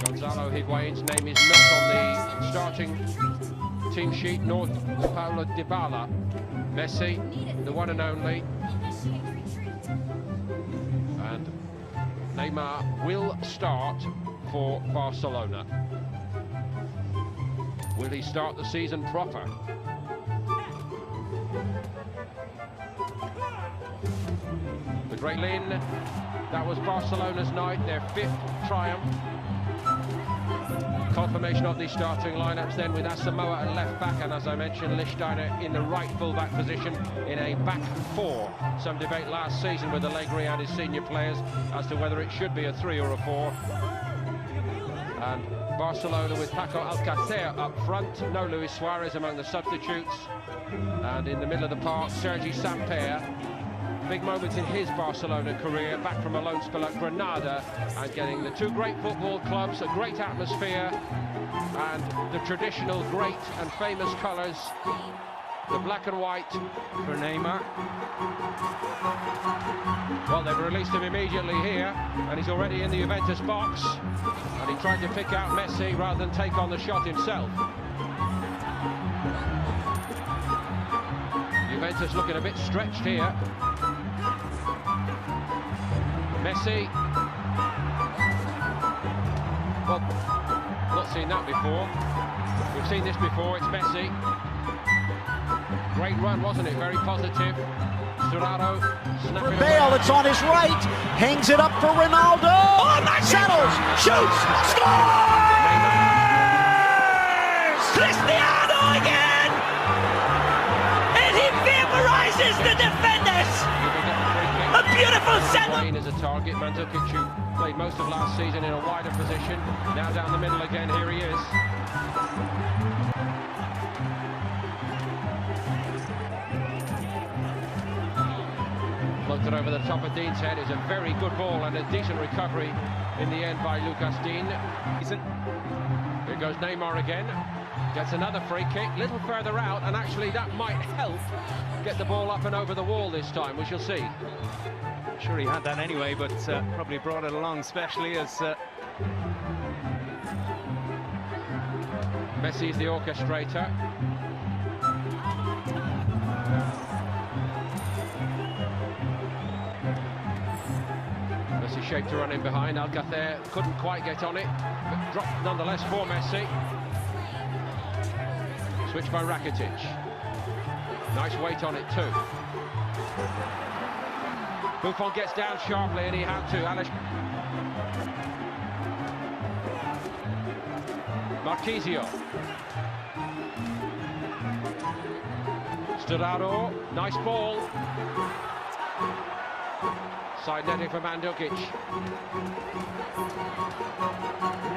Gonzalo Higuain's name is not on the starting team sheet, nor Paulo Dybala. Messi, the one and only. And Neymar will start for Barcelona. Will he start the season proper? The great Lin, that was Barcelona's night, their 5th triumph. Confirmation of the starting lineups then with Asamoah at left back, and as I mentioned, Lichtsteiner in the right full-back position in a back 4. Some debate last season with Allegri and his senior players as to whether it should be a 3 or a 4. And Barcelona with Paco Alcacer up front, no Luis Suarez among the substitutes. And in the middle of the park, Sergi Sampai. Big moment in his Barcelona career, back from a loan spell at Granada and getting the 2 great football clubs, a great atmosphere and the traditional great and famous colours, the black and white for Neymar. Well, they've released him immediately here and he's already in the Juventus box, and he tried to pick out Messi rather than take on the shot himself. Juventus looking a bit stretched here. Messi. Well, not seen that before. We've seen this before, it's Messi. Great run, wasn't it? Very positive. Sturaro snapping Bale, it's on his right. Hangs it up for Ronaldo. Oh, settles, shoots, scores! Cristiano again! And he vaporizes the defenders! A beautiful setup! As a target, Mandzukic, who played most of last season in a wider position, now down the middle again, here he is. Floated over the top of Dean's head, is a very good ball and a decent recovery in the end by Lucas Dean. Here goes Neymar again, gets another free kick, little further out, and actually that might help get the ball up and over the wall this time, we shall see. Sure he had that anyway, but probably brought it along especially as Messi is the orchestrator. Messi shaped to run in behind. Alcacer couldn't quite get on it, but dropped nonetheless for Messi. Switch by Rakitic. Nice weight on it too. Buffon gets down sharply and he had to. Marquisio. Sturaro, nice ball. Side netting for Mandzukic.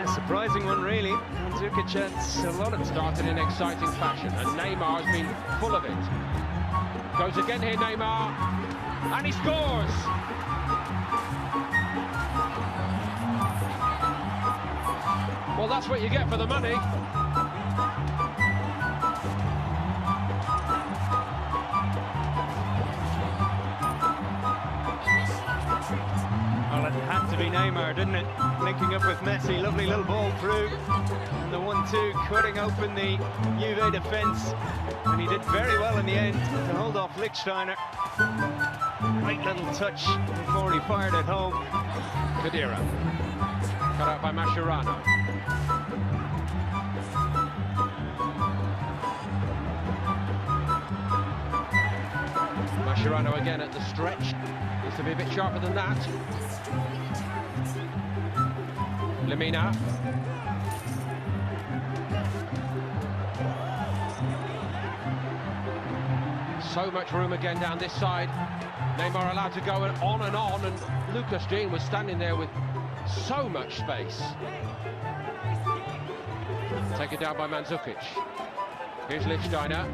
yeah, surprising one really. Mandzukic had a lot of started in exciting fashion and Neymar has been full of it. Goes again here, Neymar. And he scores! Well, that's what you get for the money. Well, it had to be Neymar, didn't it? Linking up with Messi, lovely little ball through. And the 1-2 cutting open the Juve defence. And he did very well in the end to hold off Lichtsteiner. Great little touch before he fired it home. Khedira, cut out by Mascherano. Mascherano again at the stretch. Needs to be a bit sharper than that. Lemina. So much room again down this side. Neymar allowed to go on, and Lucas Dean was standing there with so much space. Taken down by Mandzukic. Here's Lichtsteiner.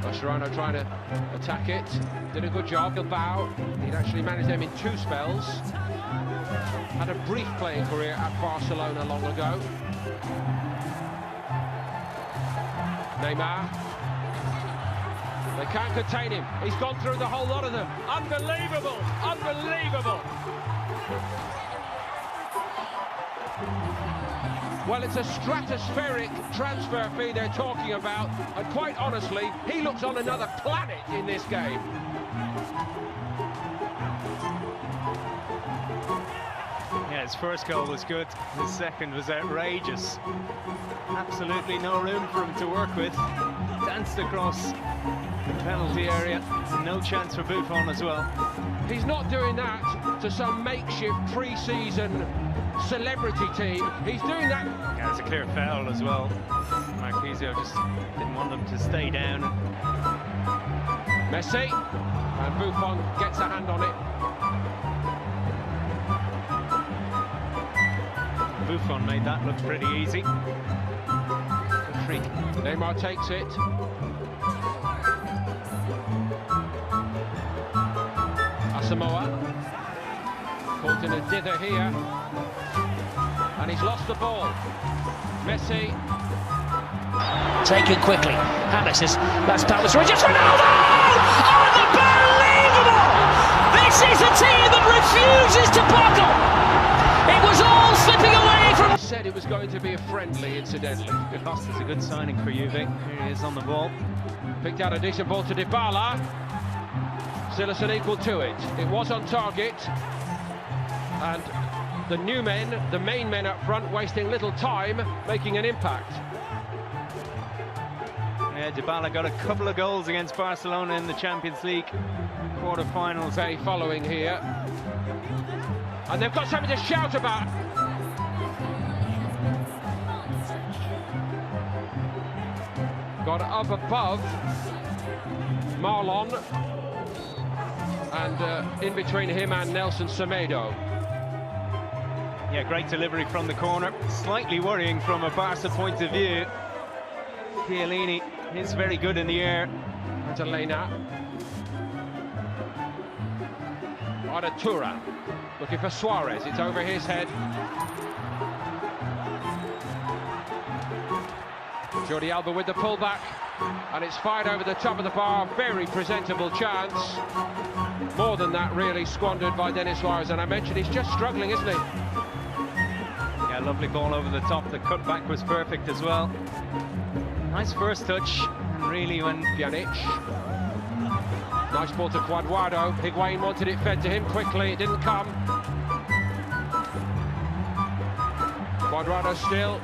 Mascherano trying to attack it. Did a good job. Bilbao. He'd actually managed them in 2 spells. Had a brief playing career at Barcelona long ago. Neymar. They can't contain him. He's gone through the whole lot of them. Unbelievable! Unbelievable! Well, it's a stratospheric transfer fee they're talking about, and quite honestly, he looks on another planet in this game. Yeah, his first goal was good, his second was outrageous. Absolutely no room for him to work with. Danced across the penalty area, no chance for Buffon as well. He's not doing that to some makeshift pre-season celebrity team. He's doing that. Yeah, it's a clear foul as well. Marquisio just didn't want them to stay down. Messi, and Buffon gets a hand on it. Buffon made that look pretty easy. Good freak. Neymar takes it. Asamoah caught in a dither here, and he's lost the ball. Messi taken quickly. James, that's Thomas Regis. Ronaldo! Unbelievable! This is a team that refuses to buckle. It was all slipping away from. He said it was going to be a friendly, incidentally. Costa's a good signing for Juve. Here he is on the ball. Picked out a decent ball to Dybala. Still an equal to it. It was on target, and the new men, the main men up front, wasting little time, making an impact. Yeah, Dybala got a couple of goals against Barcelona in the Champions League quarter-finals. They following here, and they've got something to shout about. Got up above Marlon, and in between him and Nelson Semedo. Yeah, great delivery from the corner. Slightly worrying from a Barca point of view. Chiellini is very good in the air. To Lena. Arda looking for Suarez. It's over his head. Jordi Alba with the pullback, and it's fired over the top of the bar. Very presentable chance. More than that, really squandered by Denis Suarez. And I mentioned he's just struggling, isn't he? Yeah, lovely ball over the top. The cutback was perfect as well. Nice first touch, and really when Pjanic. Nice ball to Cuadrado. Higuain wanted it fed to him quickly. It didn't come. Cuadrado still.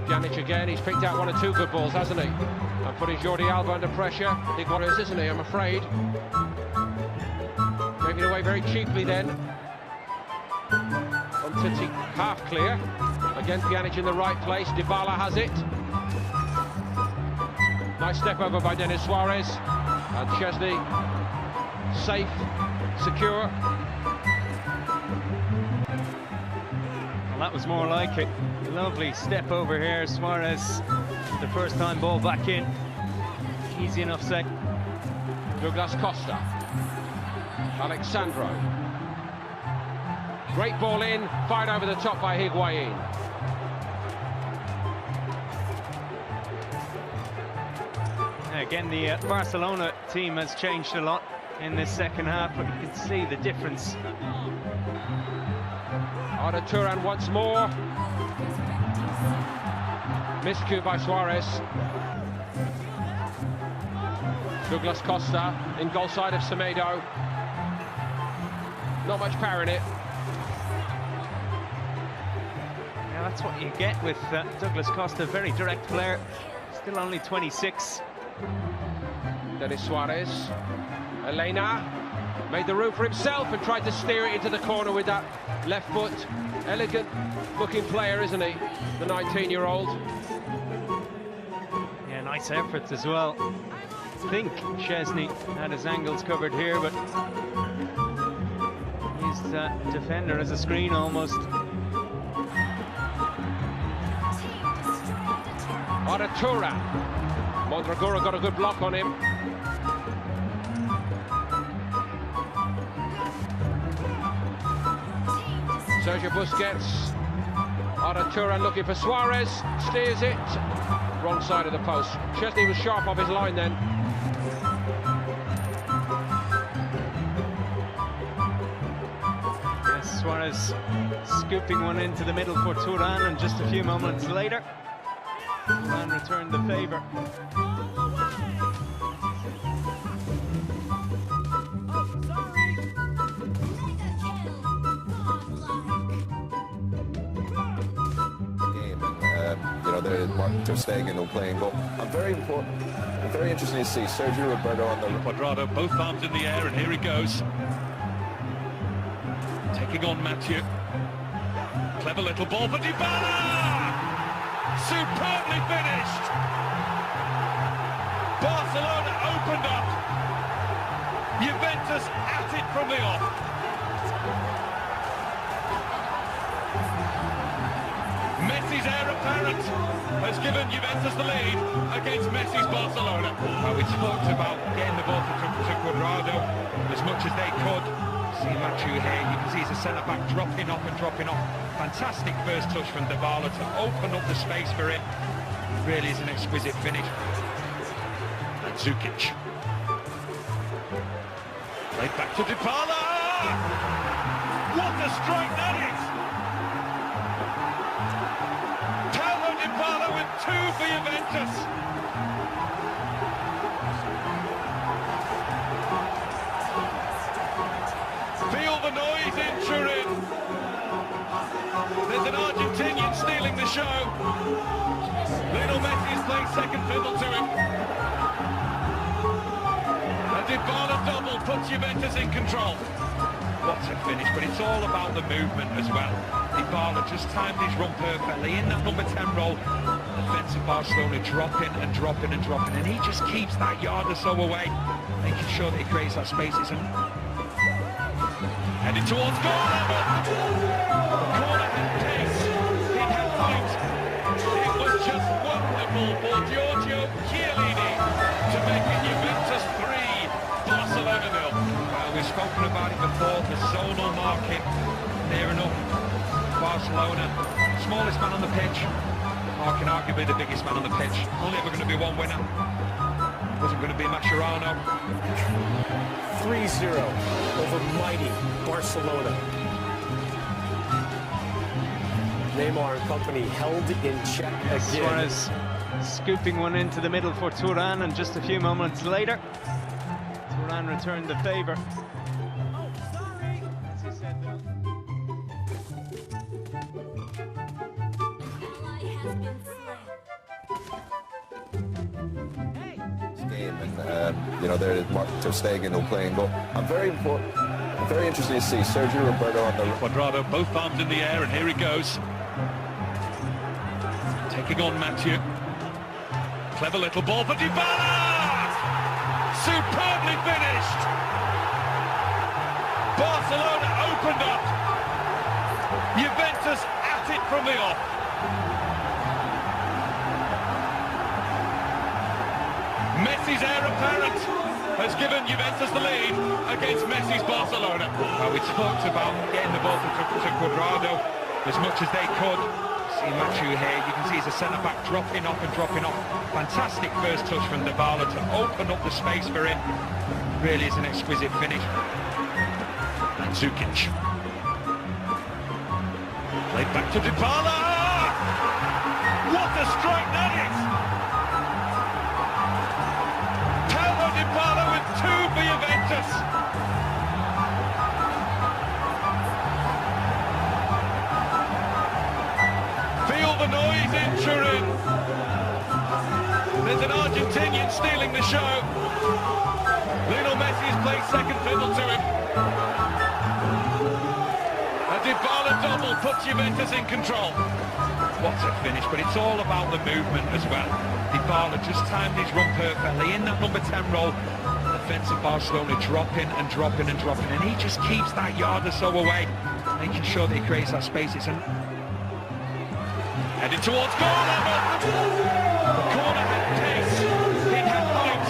Pjanic again. He's picked out one or two good balls, hasn't he? And putting Jordi Alba under pressure. Higuain, isn't he? I'm afraid. Gave it away very cheaply then. On Titi, half clear. Again, Pjanic in the right place. Dybala has it. Nice step over by Denis Suarez. And Chesney, safe, secure. Well, that was more like it. Lovely step over here. Suarez, the first time ball back in. Easy enough set. Douglas Costa. Alexandro. Great ball in, fired over the top by Higuain. Again, the Barcelona team has changed a lot in this second half, but you can see the difference. Arda Turan once more. Miscue by Suarez. Douglas Costa in goal side of Semedo. Not much power in it. Yeah, that's what you get with Douglas Costa, very direct player, still only 26. Denis Suarez. Elena made the room for himself and tried to steer it into the corner with that left foot. Elegant looking player, isn't he? The 19-year-old. Yeah, nice effort as well. I think Chesney had his angles covered here, but he's the defender as a screen almost. Arda Turan. Mondragora got a good block on him. Sergio Busquets. Turan looking for Suarez, steers it, wrong side of the post. Chesney was sharp off his line then. Yes, Suarez scooping one into the middle for Turan, and just a few moments later, Turan returned the favour. They're Ter Stegen who playing goal. I'm very interested to see Sergio Roberto on the Cuadrado, both arms in the air, and here he goes. Taking on Mathieu. Clever little ball for Dybala! Superbly finished! Barcelona opened up. Juventus at it from the off. Messi's heir apparent has given Juventus the lead against Messi's Barcelona. Well, we talked about getting the ball to Cuadrado as much as they could. See Mathieu here, you can see he's a centre-back dropping off and dropping off. Fantastic first touch from Dybala to open up the space for him. Really is an exquisite finish. And Zukic. Played back to Dybala! What a strike that is! With two for Juventus. Feel the noise in Turin. There's an Argentinian stealing the show. Lionel Messi is playing second fiddle to him. A Dybala double puts Juventus in control. What a finish, but it's all about the movement as well. Dybala just timed his run perfectly in that number 10 role. Defensive Barcelona dropping and dropping and dropping, and he just keeps that yard or so away, making sure that he creates that space. Heading towards goal level. Corner and pace. It helped out. It was just wonderful for Giorgio Chiellini to make it Juventus 3, Barcelona 0. Well, we've spoken about it before, the zonal marking near enough. Barcelona, smallest man on the pitch, marking arguably the biggest man on the pitch. Only ever going to be one winner. Wasn't going to be Mascherano. 3-0 over mighty Barcelona. Neymar and company held in check again. Suarez scooping one into the middle for Turan, and just a few moments later, Turan returned the favour. game, and there's Ter Stegen who playing goal. I'm very interested to see Sergio Roberto on the Cuadrado, both arms in the air, and here he goes. Taking on Mathieu. Clever little ball for Dybala! Superbly finished! Barcelona opened up. Juventus at it from the off. Messi's heir apparent has given Juventus the lead against Messi's Barcelona. Well, we talked about getting the ball to Cuadrado as much as they could. See Mathieu here, you can see he's a centre-back dropping off and dropping off. Fantastic first touch from Dybala to open up the space for him. Really is an exquisite finish. And Zukic. Played back to Dybala! What a strike that is! Dybala with two for Juventus. Feel the noise in Turin. There's an Argentinian stealing the show. Lionel Messi is playing second fiddle to him. A Dybala double puts Juventus in control. What a finish, but it's all about the movement as well. Dybala just timed his run perfectly in that number 10 role. Defensive Barcelona dropping and dropping and dropping, and he just keeps that yard or so away, making sure that he creates that space. It's heading towards goal level. Corner and pace. It helped out.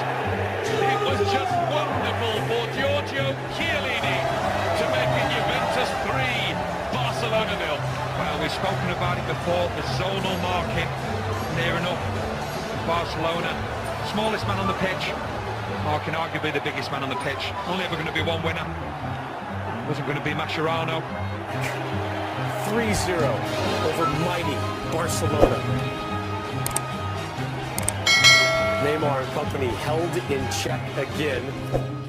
It was just wonderful for Giorgio Chiellini to make it Juventus 3, Barcelona 0. Well, we've spoken about it before, the zonal marking near enough. Barcelona, smallest man on the pitch, marking arguably the biggest man on the pitch. Only ever going to be one winner. Wasn't going to be Mascherano. 3-0 over mighty Barcelona. Neymar and company held in check again.